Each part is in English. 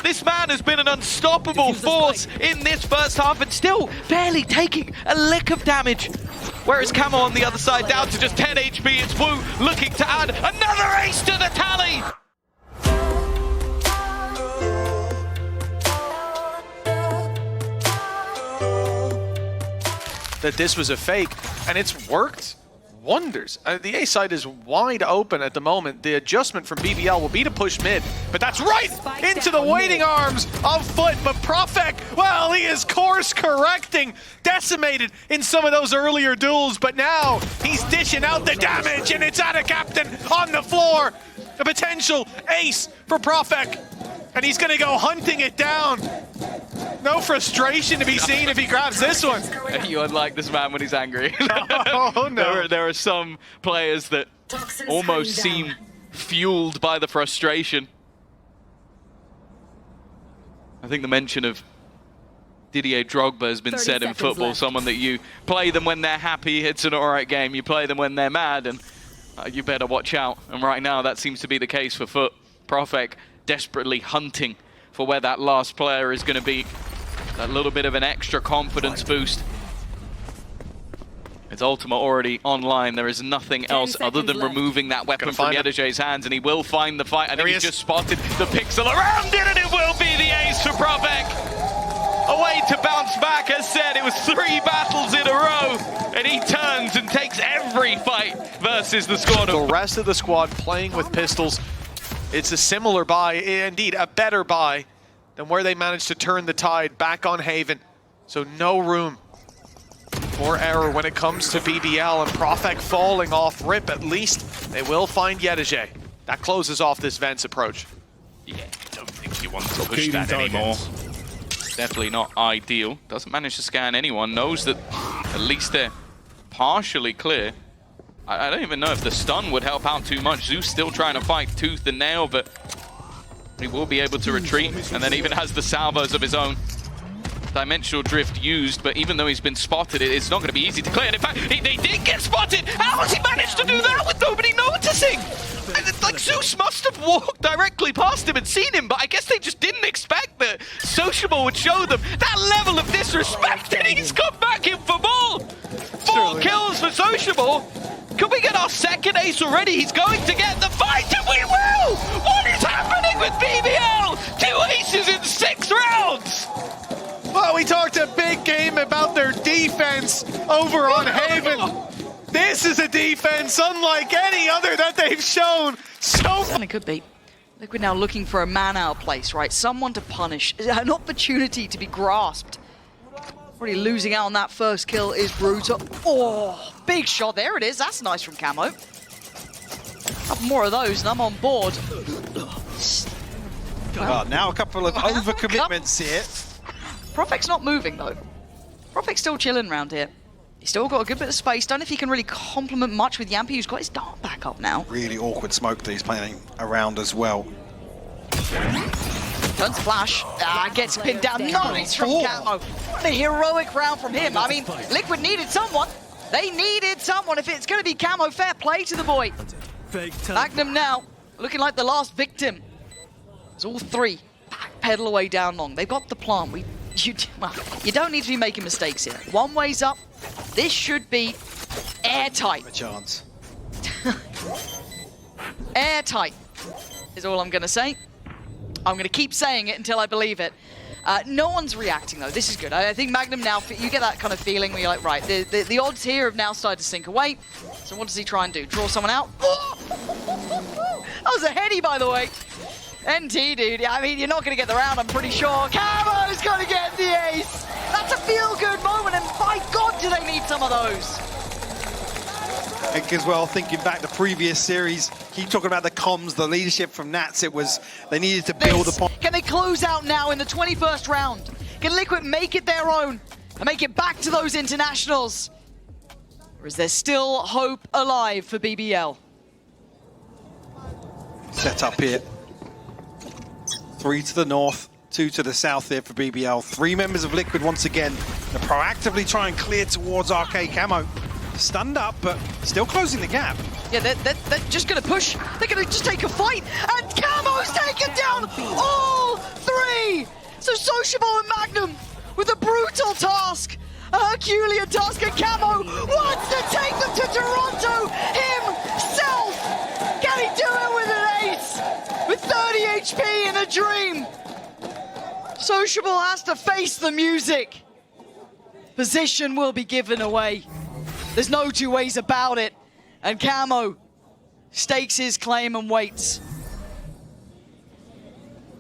This man has been an unstoppable force in this first half and still barely taking a lick of damage. Whereas Camo on the other side down to just 10 HP. It's Woot looking to add another ace to the tally. That this was a fake, and it's worked wonders. The A side is wide open at the moment. The adjustment from BBL will be to push mid, but that's right into the waiting arms of Foot. But Profek, well, he is course correcting, decimated in some of those earlier duels, but now he's dishing out the damage, and it's at a captain on the floor. A potential ace for Profek, and he's gonna go hunting it down. No frustration to be seen if he grabs this one. You unlike this man when he's angry. Oh no. There are some players that almost seem fueled by the frustration. I think the mention of Didier Drogba has been said in football. Left. Someone that you play them when they're happy, it's an alright game. You play them when they're mad, and you better watch out. And right now that seems to be the case for Foot. Profek desperately hunting for where that last player is going to be. That little bit of an extra confidence boost. It's Ultima already online. There is nothing else other than removing that weapon from Yedejay's hands, and he will find the fight. I think he's just spotted the pixel around it, and it will be the ace for Profek. A way to bounce back. As said, it was 3 battles in a row, and he turns and takes every fight versus the squad. The rest of the squad playing with pistols. It's a similar buy, indeed a better buy than where they managed to turn the tide back on Haven. So no room for error when it comes to BBL, and Profek falling off rip. At least they will find Yedejay. That closes off this Vents approach. Yeah, I don't think you want to push that anymore. Definitely not ideal. Doesn't manage to scan anyone. Knows that at least they're partially clear. I don't even know if the stun would help out too much. Zeus still trying to fight tooth and nail, but he will be able to retreat, and then even has the salvos of his own. Dimensional drift used, but even though he's been spotted, it's not going to be easy to clear. And in fact, they did get spotted. How has he managed to do that with nobody noticing? Like, Zeus must have walked directly past him and seen him, but I guess they just didn't expect that Sociable would show them that level of disrespect, and he's come back in for more. 4 kills for Sociable. Can we get our second ace already? He's going to get the fight, and we will! What is happening with BBL? 2 aces in 6 rounds! Well, we talked a big game about their defense over on Haven. This is a defense unlike any other that they've shown so far. It could be. Liquid now looking for a man out of place, right? Someone to punish, an opportunity to be grasped. Already losing out on that first kill is brutal. Oh, big shot. There it is. That's nice from Camo. Couple more of those and I'm on board. Well, now a couple of overcommitments here. Profek's not moving though. Profek's still chilling around here. He's still got a good bit of space. Don't know if he can really complement much with Yampi, who's got his dart back up now. Really awkward smoke that he's playing around as well. Turns flash, gets pinned down. Nice from Camo. What a heroic round from him. I mean, Liquid needed someone. They needed someone. If it's going to be Camo, fair play to the boy. Magnum now, looking like the last victim. It's all 3. Backpedal away down long. They've got the plant. You don't need to be making mistakes here. One way's up. This should be airtight. A chance. Airtight is all I'm going to say. I'm going to keep saying it until I believe it. No one's reacting, though. This is good. I think Magnum now, you get that kind of feeling where you're like, right, the odds here have now started to sink away. So what does he try and do? Draw someone out? Oh! That was a heady, by the way. NT, dude. I mean, you're not going to get the round, I'm pretty sure. Camo's going to get the ace. That's a feel-good moment, and by God, do they need some of those. I think as well, thinking back the previous series, keep talking about the comms, the leadership from Nats, it was, they needed to build upon. Can they close out now in the 21st round? Can Liquid make it their own and make it back to those internationals? Or is there still hope alive for BBL? Set up here. 3 to the north, 2 to the south here for BBL. 3 members of Liquid once again to proactively try and clear towards Arcade Camo. Stunned up, but still closing the gap. Yeah, they're just going to push. They're going to just take a fight. And Camo's taken down all 3 Sociable and Magnum with a brutal task. A Herculean task, and Camo wants to take them to Toronto himself. Can he do it with an ace? With 30 HP in a dream. Sociable has to face the music. Position will be given away. There's no two ways about it. And Camo stakes his claim and waits.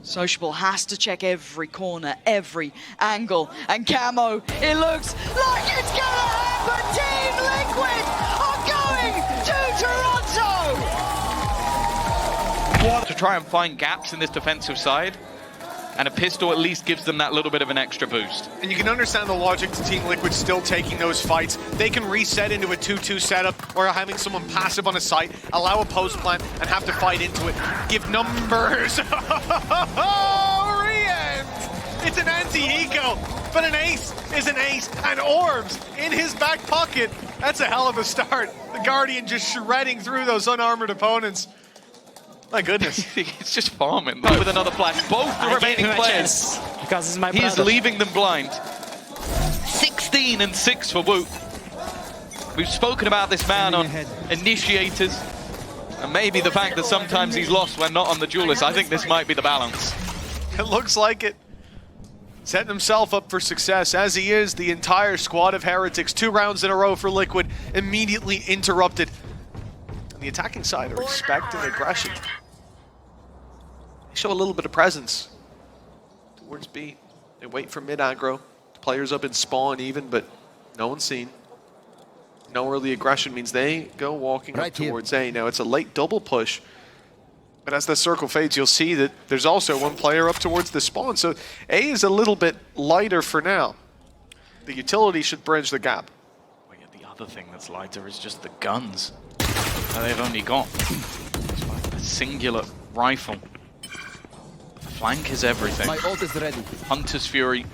Sociable has to check every corner, every angle. And Camo, it looks like it's gonna happen! Team Liquid are going to Toronto! To try and find gaps in this defensive side, and a pistol at least gives them that little bit of an extra boost. And you can understand the logic to Team Liquid still taking those fights. They can reset into a 2-2 setup or having someone passive on a site, allow a post plant, and have to fight into it. Give numbers. Re-end! It's an anti-eco, but an ace is an ace, and Orbs in his back pocket. That's a hell of a start. The Guardian just shredding through those unarmored opponents. My goodness. He's just farming with another flash. Both the remaining players. Because it's my He's brother. leaving them blind. 16 and 6 for Woot. We've spoken about this man on Initiators. And maybe the fact that sometimes he's lost when not on the Duelists. I think this might be the balance. It looks like it. Setting himself up for success, as he is the entire squad of Heretics. 2 rounds in a row for Liquid, immediately interrupted. On the attacking side, respect and aggression. They show a little bit of presence towards B. They wait for mid aggro. Players up in spawn even, but no one's seen. No early aggression means they go walking up towards A. Now it's a late double push, but as the circle fades, you'll see that there's also one player up towards the spawn. So A is a little bit lighter for now. The utility should bridge the gap. Well, yeah, the other thing that's lighter is just the guns that they've only got. A singular rifle. Flank is everything. My ult is ready. Hunter's Fury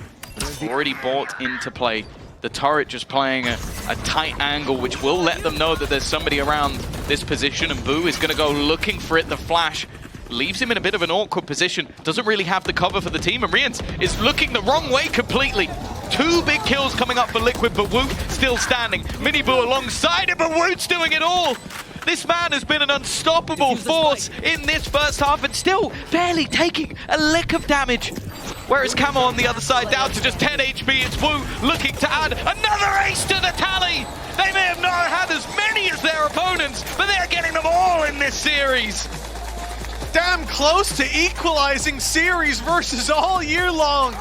already bought into play. The turret just playing a tight angle, which will let them know that there's somebody around this position, and Boo is going to go looking for it. The flash leaves him in a bit of an awkward position. Doesn't really have the cover for the team, and Rians is looking the wrong way completely. 2 big kills coming up for Liquid, but Woot still standing. Mini Boo alongside it, but Woot's doing it all. This man has been an unstoppable force in this first half and still barely taking a lick of damage. Whereas Camo on the other side down to just 10 HP. It's Woot looking to add another ace to the tally. They may have not had as many as their opponents, but they're getting them all in this series. Damn close to equalizing series versus all year long.